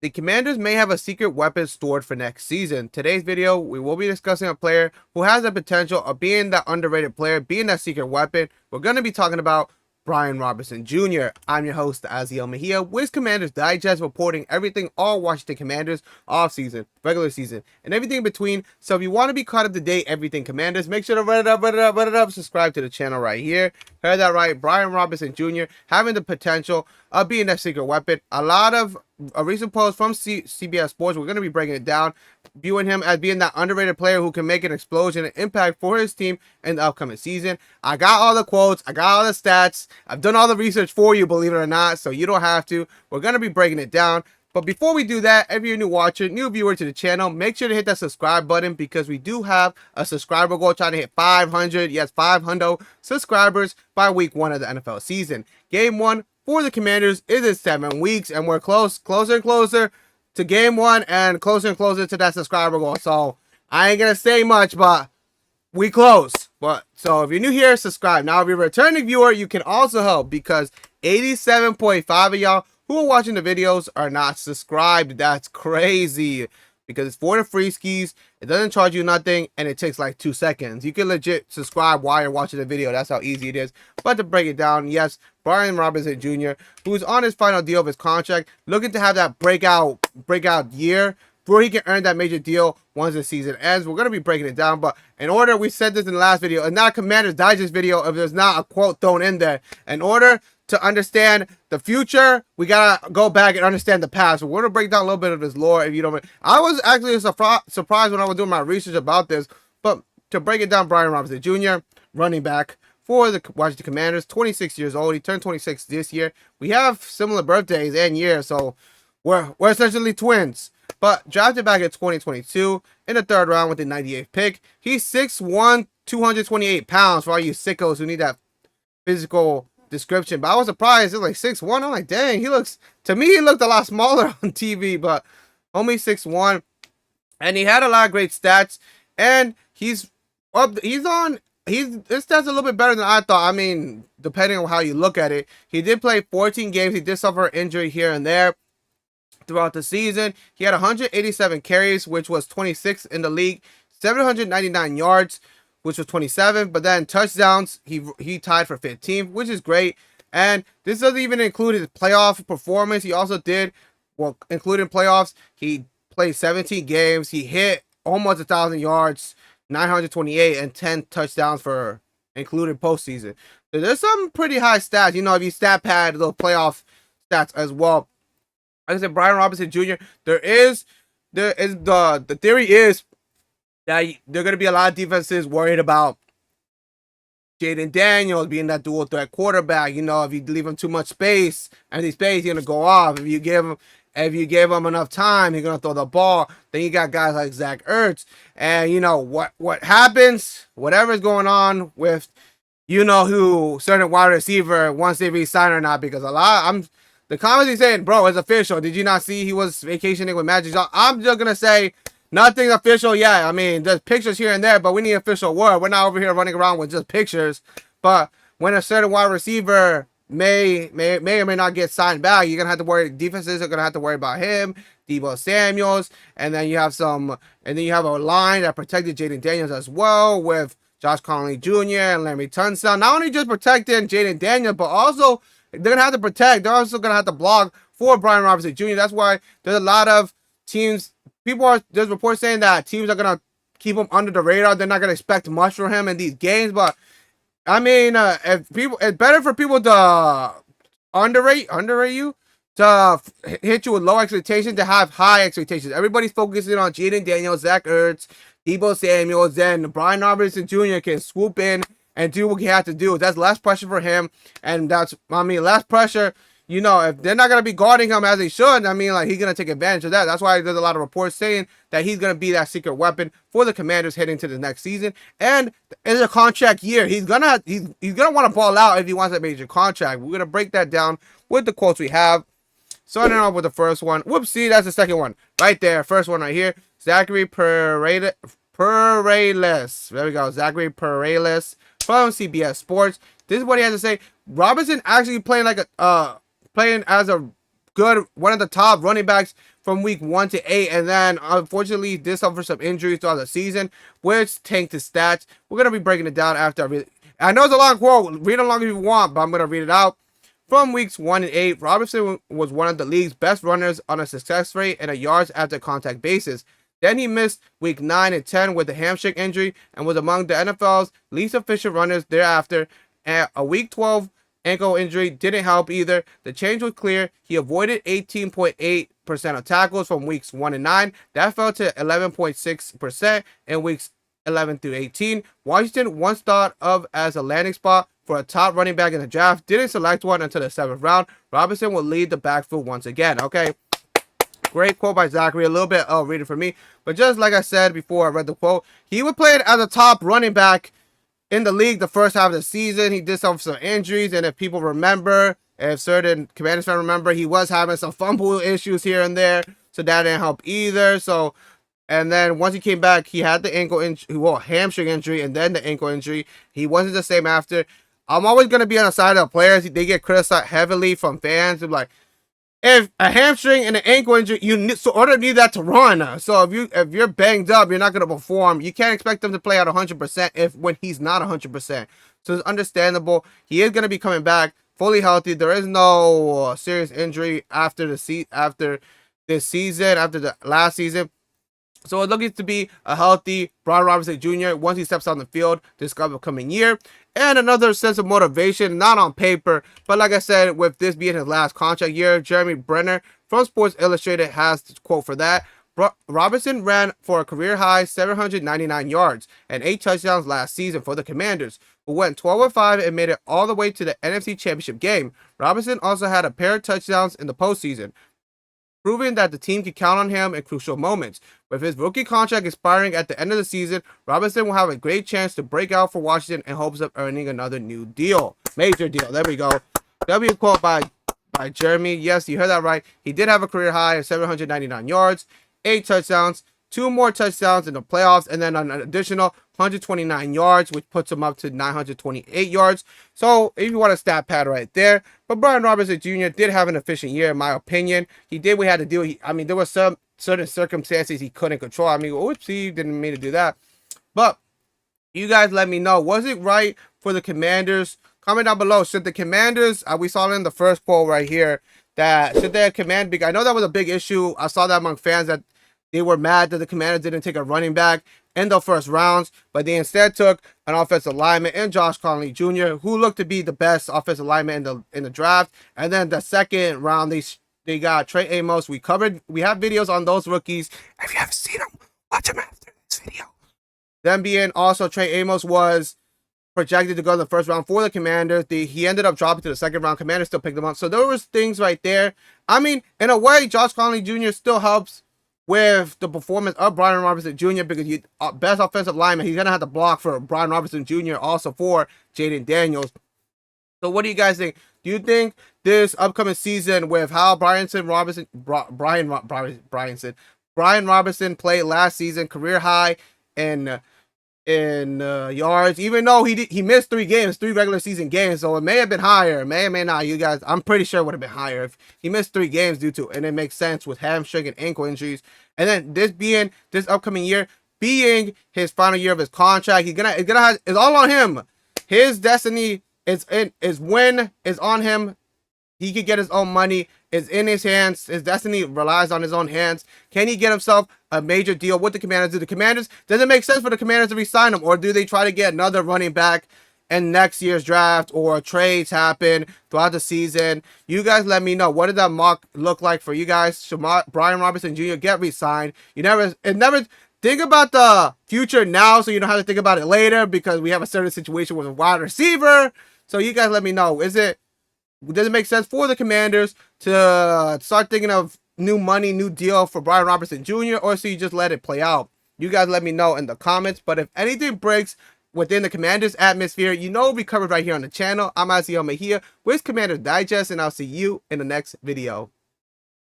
The Commanders may have a secret weapon stored for next season. Today's video, we will be discussing a player who has the potential of being that underrated player, being that secret weapon. We're going to be talking about Brian Robinson Jr. I'm your host, Aziel Mejia, with Commanders Digest, reporting everything all Washington Commanders off-season, regular season, and everything in between. So if you want to be caught up to date, everything Commanders, make sure to run it up, subscribe to the channel right here. Heard that right, Brian Robinson Jr. having the potential of being that secret weapon. A recent post from CBS Sports, we're going to be breaking it down, viewing him as being that underrated player who can make an explosion and impact for his team in the upcoming season. I got all the quotes, I got all the stats, I've done all the research for you, believe it or not, so you don't have to. We're going to be breaking it down. But before we do that, if you're a new watcher, new viewer to the channel, make sure to hit that subscribe button because we do have a subscriber goal trying to hit 500, yes, 500 subscribers by week 1 of the NFL season. Game 1 for the Commanders is in 7 weeks, and we're closer and closer to game 1 and closer to that subscriber goal. So I ain't going to say much, but we close. But so if you're new here, subscribe. Now, if you're a returning viewer, you can also help because 87.5 of y'all who are watching the videos are not subscribed. That's crazy because it's for the free skis. It doesn't charge you nothing and it takes like 2 seconds. You can legit subscribe while you're watching the video. That's how easy it is. But to break it down, yes, Brian Robinson Jr., who's on his final deal of his contract, looking to have that breakout year where he can earn that major deal once the season ends. We're going to be breaking it down, but in order, we said this in the last video, and not a Commanders Digest video if there's not a quote thrown in there. In order to understand the future, we gotta go back and understand the past. So we're gonna break down a little bit of his lore. If you don't, I was actually surprised when I was doing my research about this. But to break it down, Brian Robinson Jr., running back for the Washington Commanders, 26 years old. He turned 26 this year. We have similar birthdays and years, so we're essentially twins. But drafted back in 2022 in the 3rd round with the 98th pick. He's 6'1", 228 pounds for all you sickos who need that physical description. But I was surprised. It's like 6'1". I'm like, dang, he looks, to me, he looked a lot smaller on TV, but only 6'1". And he had a lot of great stats. And his stats a little bit better than I thought. I mean, depending on how you look at it. He did play 14 games. He did suffer an injury here and there throughout the season. He had 187 carries, which was 26th in the league, 799 yards, which was 27, but then touchdowns, he tied for 15th, which is great. And this doesn't even include his playoff performance. He also did, well, including playoffs, he played 17 games. He hit almost 1,000 yards, 928, and 10 touchdowns for including postseason. So there's some pretty high stats. You know, if you stat pad the playoff stats as well. Like I said, Brian Robinson Jr., the theory is that there are going to be a lot of defenses worried about Jayden Daniels being that dual threat quarterback. You know, if you leave him too much space, he's going to go off. If you give him enough time, he's going to throw the ball. Then you got guys like Zach Ertz. And, you know, what happens, whatever's going on with, you know, who certain wide receiver, once they re-sign or not, because the comments he's saying, bro, it's official. Did you not see he was vacationing with Magic Johnson? I'm just going to say, nothing's official yet. I mean, there's pictures here and there, but we need official word. We're not over here running around with just pictures. But when a certain wide receiver may or may not get signed back, you're going to have to worry. Defenses are going to have to worry about him, Deebo Samuels, and then you have a line that protected Jayden Daniels as well with Josh Conley Jr. and Larry Tunsil. Not only just protecting Jayden Daniels, but also they're going to have to protect. They're also going to have to block for Brian Robinson Jr. That's why there's a lot of teams. There's reports saying that teams are going to keep him under the radar. They're not going to expect much from him in these games. But, I mean, it's better for people to underrate you, to hit you with low expectations, to have high expectations. Everybody's focusing on Jayden Daniels, Zach Ertz, Deebo Samuels, then Brian Robinson Jr. can swoop in and do what he has to do. That's less pressure for him. And less pressure. You know, if they're not going to be guarding him as they should, I mean, like, he's going to take advantage of that. That's why there's a lot of reports saying that he's going to be that secret weapon for the Commanders heading to the next season. And it's a contract year. He's going to want to ball out if he wants that major contract. We're going to break that down with the quotes we have. Starting off with the first one. Whoopsie, that's the second one. Right there. First one right here. Zachary Pereel. There we go. Zachary Pereel from CBS Sports. This is what he has to say. Robinson actually playing as a good one of the top running backs from week 1 to 8, and then unfortunately did suffer some injuries throughout the season, which tanked his stats. We're going to be breaking it down after I read it. I know it's a long quote. Read it along if you want, but I'm going to read it out. From weeks 1 and 8, Robinson was one of the league's best runners on a success rate and a yards after contact basis. Then he missed week 9 and 10 with a hamstring injury and was among the NFL's least efficient runners thereafter. And a week 12 ankle injury didn't help either. The change was clear. He avoided 18.8% of tackles from weeks 1 and 9. That fell to 11.6% in weeks 11 through 18. Washington, once thought of as a landing spot for a top running back in the draft, didn't select one until the 7th round. Robinson will lead the backfield once again. Okay. Great quote by Zachary. A little bit of reading for me. But just like I said before I read the quote, he was playing as a top running back in the league the first half of the season. He did suffer some injuries. And if people remember, if certain Commanders fans remember, he was having some fumble issues here and there. So that didn't help either. So, and then once he came back, he had the ankle injury, well, hamstring injury, and then the ankle injury. He wasn't the same after. I'm always going to be on the side of the players. They get criticized heavily from fans. They're like, if a hamstring and an ankle injury, you need that to run. So if you're banged up, you're not going to perform. You can't expect them to play at 100% when he's not 100%. So it's understandable. He is going to be coming back fully healthy. There is no serious injury after this season, after the last season. So it's looking to be a healthy Brian Robinson Jr. once he steps on the field this upcoming year. And another sense of motivation, not on paper, but like I said, with this being his last contract year, Jeremy Brener from Sports Illustrated has the quote for that. Robinson ran for a career-high 799 yards and 8 touchdowns last season for the Commanders, who went 12-5 and made it all the way to the NFC Championship game. Robinson also had a pair of touchdowns in the postseason, proving that the team can count on him in crucial moments. With his rookie contract expiring at the end of the season, Robinson will have a great chance to break out for Washington in hopes of earning another new deal. Major deal. There we go. That'll be a quote by Jeremy. Yes, you heard that right. He did have a career high of 799 yards, 8 touchdowns, 2 more touchdowns in the playoffs, and then an additional 129 yards, which puts him up to 928 yards. So if you want a stat pad right there. But Brian Robinson Jr. did have an efficient year, in my opinion. He did what he had to do. There were some certain circumstances he couldn't control. Oopsie, didn't mean to do that. But you guys let me know. Was it right for the Commanders? Comment down below. Should the Commanders, we saw it in the first poll right here, that should they command big? I know that was a big issue. I saw that among fans that they were mad that the Commanders didn't take a running back in the first rounds, but they instead took an offensive lineman in Josh Conley Jr., who looked to be the best offensive lineman in the draft. And then the second round, they got Trey Amos. We have videos on those rookies. If you haven't seen them, watch them after this video. Then being also Trey Amos was projected to go in the first round for the Commanders. He ended up dropping to the second round. Commanders still picked him up. So there was things right there. In a way, Josh Conley Jr. still helps with the performance of Brian Robinson Jr. because he's best offensive lineman. He's going to have to block for Brian Robinson Jr. also for Jayden Daniels. So what do you guys think? Do you think this upcoming season with how Brian Robinson played last season, career high in yards, even though he missed 3 regular season games, so it may have been higher, may or may not. You guys, I'm pretty sure it would have been higher if he missed 3 games due to, and it makes sense with hamstring and ankle injuries. And then this upcoming year being his final year of his contract, it's all on him. His destiny is on him. He could get his own money. It's in his hands. His destiny relies on his own hands. Can he get himself a major deal with the Commanders? Does it make sense for the Commanders to re-sign him? Or do they try to get another running back in next year's draft, or trades happen throughout the season? You guys let me know. What did that mock look like for you guys? Should Brian Robinson Jr. get re-signed? Think about the future now, so you don't have to think about it later, because we have a certain situation with a wide receiver. So you guys let me know. Does it make sense for the Commanders to start thinking of new money, new deal for Brian Robinson Jr., or so you just let it play out? You guys let me know in the comments. But if anything breaks within the Commanders atmosphere, it'll be covered right here on the channel. I'm Asiel Mejia with Commander Digest, and I'll see you in the next video.